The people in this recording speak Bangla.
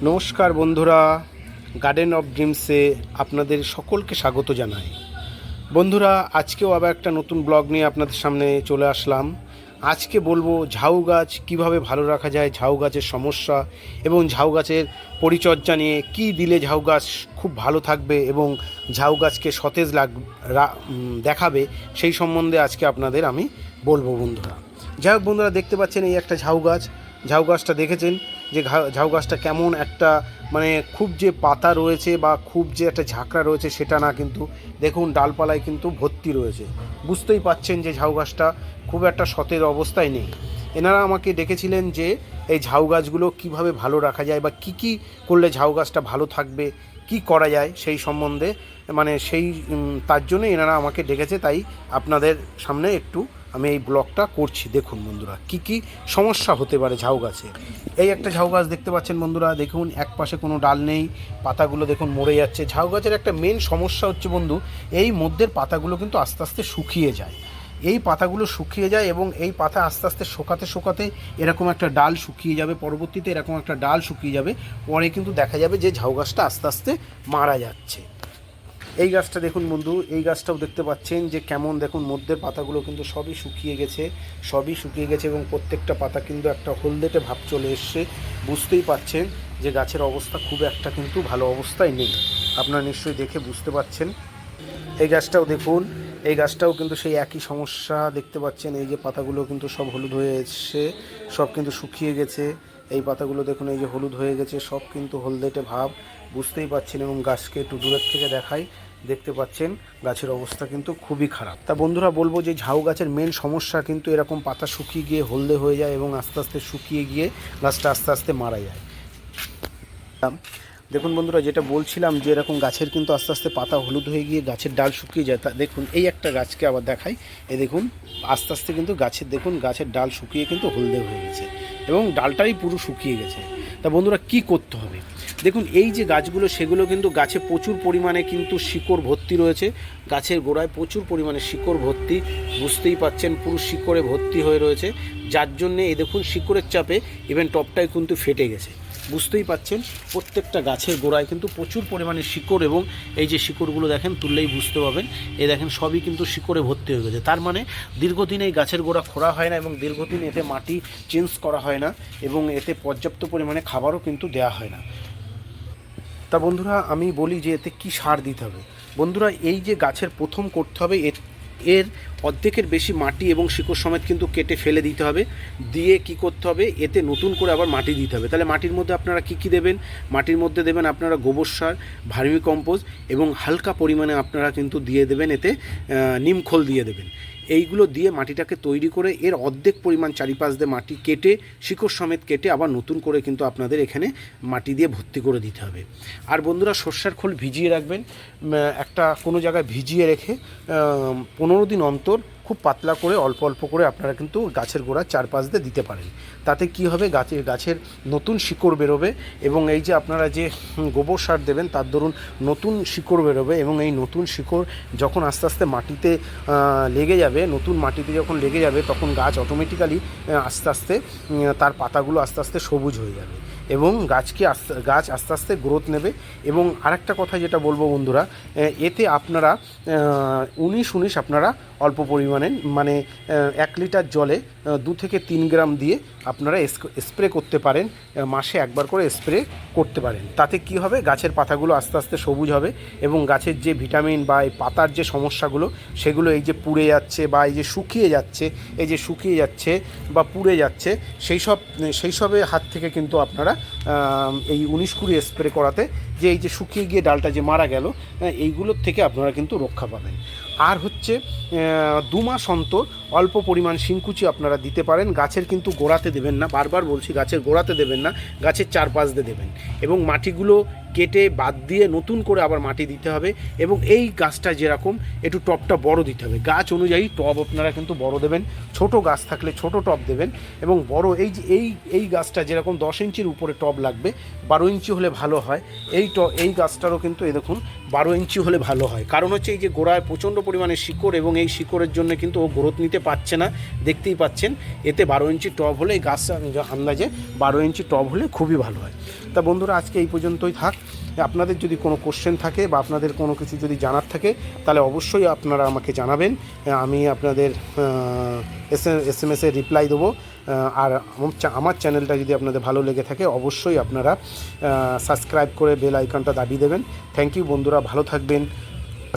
নমস্কার বন্ধুরা, গার্ডেন অফ ড্রিমসে আপনাদের সকলকে স্বাগত জানাই। বন্ধুরা, আজকেও আবার একটা নতুন ব্লগ নিয়ে আপনাদের সামনে চলে আসলাম। আজকে বলবো ঝাউ গাছ কীভাবে ভালো রাখা যায়, ঝাউ গাছের সমস্যা এবং ঝাউ গাছের পরিচর্যা নিয়ে কী দিলে ঝাউ গাছ খুব ভালো থাকবে এবং ঝাউ গাছকে সতেজ দেখাবে, সেই সম্বন্ধে আজকে আপনাদের আমি বলবো বন্ধুরা। যাই হোক বন্ধুরা, দেখতে পাচ্ছেন এই একটা ঝাউ গাছ। ঝাউ গাছটা দেখেছেন যে ঝাউ গাছটা কেমন একটা, মানে খুব যে পাতা রয়েছে বা খুব যে একটা ঝাঁকড়া রয়েছে সেটা না, কিন্তু দেখুন ডালপালায় কিন্তু ভর্তি রয়েছে। বুঝতেই পাচ্ছেন যে ঝাউ গাছটা খুব একটা সতেজ অবস্থায় নেই। এনারা আমাকে ডেকেছিলেন যে এই ঝাউ গাছগুলো কীভাবে ভালো রাখা যায় বা কি কি করলে ঝাউ গাছটা ভালো থাকবে, কি করা যায় সেই সম্বন্ধে, মানে তার জন্য এনারা আমাকে ডেকেছে। তাই আপনাদের সামনে একটু আমি এই ব্লগটা করছি। দেখুন বন্ধুরা, কি কি সমস্যা হতে পারে ঝাউ গাছে। এই একটা ঝাউ গাছ দেখতে পাচ্ছেন বন্ধুরা, দেখুন এক পাশে কোনো ডাল নেই, পাতাগুলো দেখুন মরে যাচ্ছে। ঝাউ গাছের একটা মেন সমস্যা হচ্ছে বন্ধু, এই মধ্যের পাতাগুলো কিন্তু আস্তে আস্তে শুকিয়ে যায়। এই পাতাগুলো শুকিয়ে যায় এবং এই পাতা আস্তে আস্তে শুকাতে এরকম একটা ডাল শুকিয়ে যাবে, পরবর্তীতে এরকম একটা ডাল শুকিয়ে যাবে, পরে কিন্তু দেখা যাবে যে ঝাউ গাছটা আস্তে আস্তে মারা যাচ্ছে। এই গাছটা দেখুন বন্ধু, এই গাছটাও দেখতে পাচ্ছেন যে কেমন, দেখুন মধ্যের পাতাগুলো কিন্তু সবই শুকিয়ে গেছে এবং প্রত্যেকটা পাতা কিন্তু একটা হলদেটে ভাব চলে এসছে। বুঝতেই পাচ্ছেন যে গাছের অবস্থা খুব একটা কিন্তু ভালো অবস্থায় নেই। আপনারা নিশ্চয়ই দেখে বুঝতে পাচ্ছেন। এই গাছটাও দেখুন, এই গাছটাও কিন্তু সেই একই সমস্যা দেখতে পাচ্ছেন। এই যে পাতাগুলো কিন্তু সব হলুদ হয়ে এসছে, সব কিন্তু শুকিয়ে গেছে। এই পাতাগুলো দেখুন, এই যে হলুদ হয়ে গেছে, সব কিন্তু হলদেটে ভাব, বুঝতেই পাচ্ছেন। এবং গাছকে একটু দূরের থেকে দেখাই, দেখতে পাচ্ছেন গাছের অবস্থা কিন্তু খুবই খারাপ। তা বন্ধুরা বলবো যে ঝাউ গাছের মেন সমস্যা কিন্তু এরকম পাতা শুকিয়ে গিয়ে হলদে হয়ে যায় এবং আস্তে আস্তে শুকিয়ে গিয়ে গাছটা আস্তে আস্তে মারা যায়। দেখুন বন্ধুরা, যেটা বলছিলাম যে এরকম গাছের কিন্তু আস্তে আস্তে পাতা হলুদ হয়ে গিয়ে গাছের ডাল শুকিয়ে যায়। তা দেখুন এই একটা গাছকে আবার দেখাই, এই দেখুন আস্তে আস্তে কিন্তু গাছের ডাল শুকিয়ে কিন্তু হলদে হয়ে গেছে এবং ডালটাই পুরো শুকিয়ে গেছে। তা বন্ধুরা কি করতে হবে, দেখুন এই যে গাছগুলো সেগুলো কিন্তু গাছে প্রচুর পরিমাণে কিন্তু শিকড় ভর্তি রয়েছে, গাছের গোড়ায় প্রচুর পরিমাণে শিকড় ভর্তি, বুঝতেই পাচ্ছেন পুরো শিকড়ে ভর্তি হয়ে রয়েছে, যার জন্যে এই দেখুন শিকড়ের চাপে ইভেন টপটাই কিন্তু ফেটে গেছে। বুঝতেই পাচ্ছেন প্রত্যেকটা গাছের গোড়ায় কিন্তু প্রচুর পরিমাণে শিকড়, এবং এই যে শিকড়গুলো দেখেন তুললেই বুঝতে পাবেন, এই দেখেন সবই কিন্তু শিকড়ে ভর্তি হয়ে গেছে। তার মানে দীর্ঘদিন এই গাছের গোড়া খোঁড়া হয় না এবং দীর্ঘদিন এতে মাটি চেঞ্জ করা হয় না এবং এতে পর্যাপ্ত পরিমাণে খাবারও কিন্তু দেওয়া হয় না। তা বন্ধুরা আমি বলি যে এতে কি সার দিতে হবে। বন্ধুরা এই যে গাছের প্রথম করতে হবে, এর অর্ধেকের বেশি মাটি এবং শিকড় সমেত কিন্তু কেটে ফেলে দিতে হবে। দিয়ে কি করতে হবে, এতে নতুন করে আবার মাটি দিতে হবে। তাহলে মাটির মধ্যে আপনারা কি দেবেন, মাটির মধ্যে দেবেন আপনারা গোবর সার, ভার্মি কম্পোস্ট এবং হালকা পরিমাণে আপনারা কিন্তু দিয়ে দেবেন এতে নিমখোল দিয়ে দেবেন। এইগুলো দিয়ে মাটিটাকে তৈরি করে এর অর্ধেক পরিমাণ চারিপাশ দিয়ে মাটি কেটে শিকড় সমেত কেটে আবার নতুন করে কিন্তু আপনাদের এখানে মাটি দিয়ে ভর্তি করে দিতে হবে। আর বন্ধুরা সর্ষের খোল ভিজিয়ে রাখবেন, একটা কোনো জায়গায় ভিজিয়ে রেখে 15 দিন অন্তর খুব পাতলা করে অল্প অল্প করে আপনারা কিন্তু গাছের গোড়ার চারপাশ দিয়ে দিতে পারেন। তাতে কি হবে, গাছের নতুন শিকড় বেরোবে এবং এই যে আপনারা যে গোবর সার দেবেন তার দরুন নতুন শিকড় বেরোবে এবং এই নতুন শিকড় যখন আস্তে আস্তে মাটিতে লেগে যাবে, নতুন মাটিতে যখন লেগে যাবে তখন গাছ অটোমেটিক্যালি আস্তে আস্তে তার পাতাগুলো আস্তে আস্তে সবুজ হয়ে যাবে এবং গাছ আস্তে আস্তে গ্রোথ নেবে। এবং আরেকটা কথা যেটা বলবো বন্ধুরা, এতে আপনারা 19-19 আপনারা অল্প পরিমাণে, মানে 1 লিটার জলে 2 থেকে 3 গ্রাম দিয়ে আপনারা স্প্রে করতে পারেন, মাসে একবার করে স্প্রে করতে পারেন। তাতে কি হবে, গাছের পাতাগুলো আস্তে আস্তে সবুজ হবে এবং গাছের যে ভিটামিন বা এই পাতার যে সমস্যাগুলো সেগুলো এই যে পুড়ে যাচ্ছে বা এই যে শুকিয়ে যাচ্ছে বা পুড়ে যাচ্ছে, সেই সবের হাত থেকে কিন্তু আপনারা এই 19-20 স্প্রে করাতে যে এই যে শুকিয়ে গিয়ে ডালটা যে মারা গেল, এইগুলোর থেকে আপনারা কিন্তু রক্ষা পাবেন। আর হচ্ছে 2 মাস অন্তর অল্প পরিমাণ শিংকুচি আপনারা দিতে পারেন। গাছের কিন্তু গোড়াতে দেবেন না, বারবার বলছি গাছের গোড়াতে দেবেন না, গাছের চারপাশ দিয়ে দেবেন এবং মাটিগুলো কেটে বাদ দিয়ে নতুন করে আবার মাটি দিতে হবে এবং এই গাছটা যেরকম একটু টবটা বড় দিতে হবে, গাছ অনুযায়ী টব আপনারা কিন্তু বড় দেবেন, ছোট গাছ থাকলে ছোট টব দেবেন এবং বড় এই যে এই গাছটা যেরকম 10 ইঞ্চির উপরে টব লাগবে, 12 ইঞ্চি হলে ভালো হয়। এই গাছটারও কিন্তু এই দেখুন 12 ইঞ্চি হলে ভালো হয়, কারণ হচ্ছে এই যে গোড়ায় প্রচণ্ড পরিমাণে শিকড় এবং এই শিকড়ের জন্য কিন্তু ও গ্রোথ নিতে পারছে না, দেখতেই পাচ্ছেন। এতে 12 ইঞ্চি টব হলে এই গাছ আন্দাজে 12 ইঞ্চি টব হলে খুবই ভালো হয়। তা বন্ধুরা আজকে এই পর্যন্তই থাক। আপনাদের যদি কোনো কোশ্চেন থাকে বা আপনাদের কোনো কিছু যদি জানার থাকে তাহলে অবশ্যই আপনারা আমাকে জানাবেন, আমি আপনাদের SMS-এ রিপ্লাই দেবো। আর আমার চ্যানেলটা যদি আপনাদের ভালো লেগে থাকে অবশ্যই আপনারা সাবস্ক্রাইব করে বেল আইকনটা দাবিয়ে দেবেন। থ্যাংক ইউ বন্ধুরা, ভালো থাকবেন।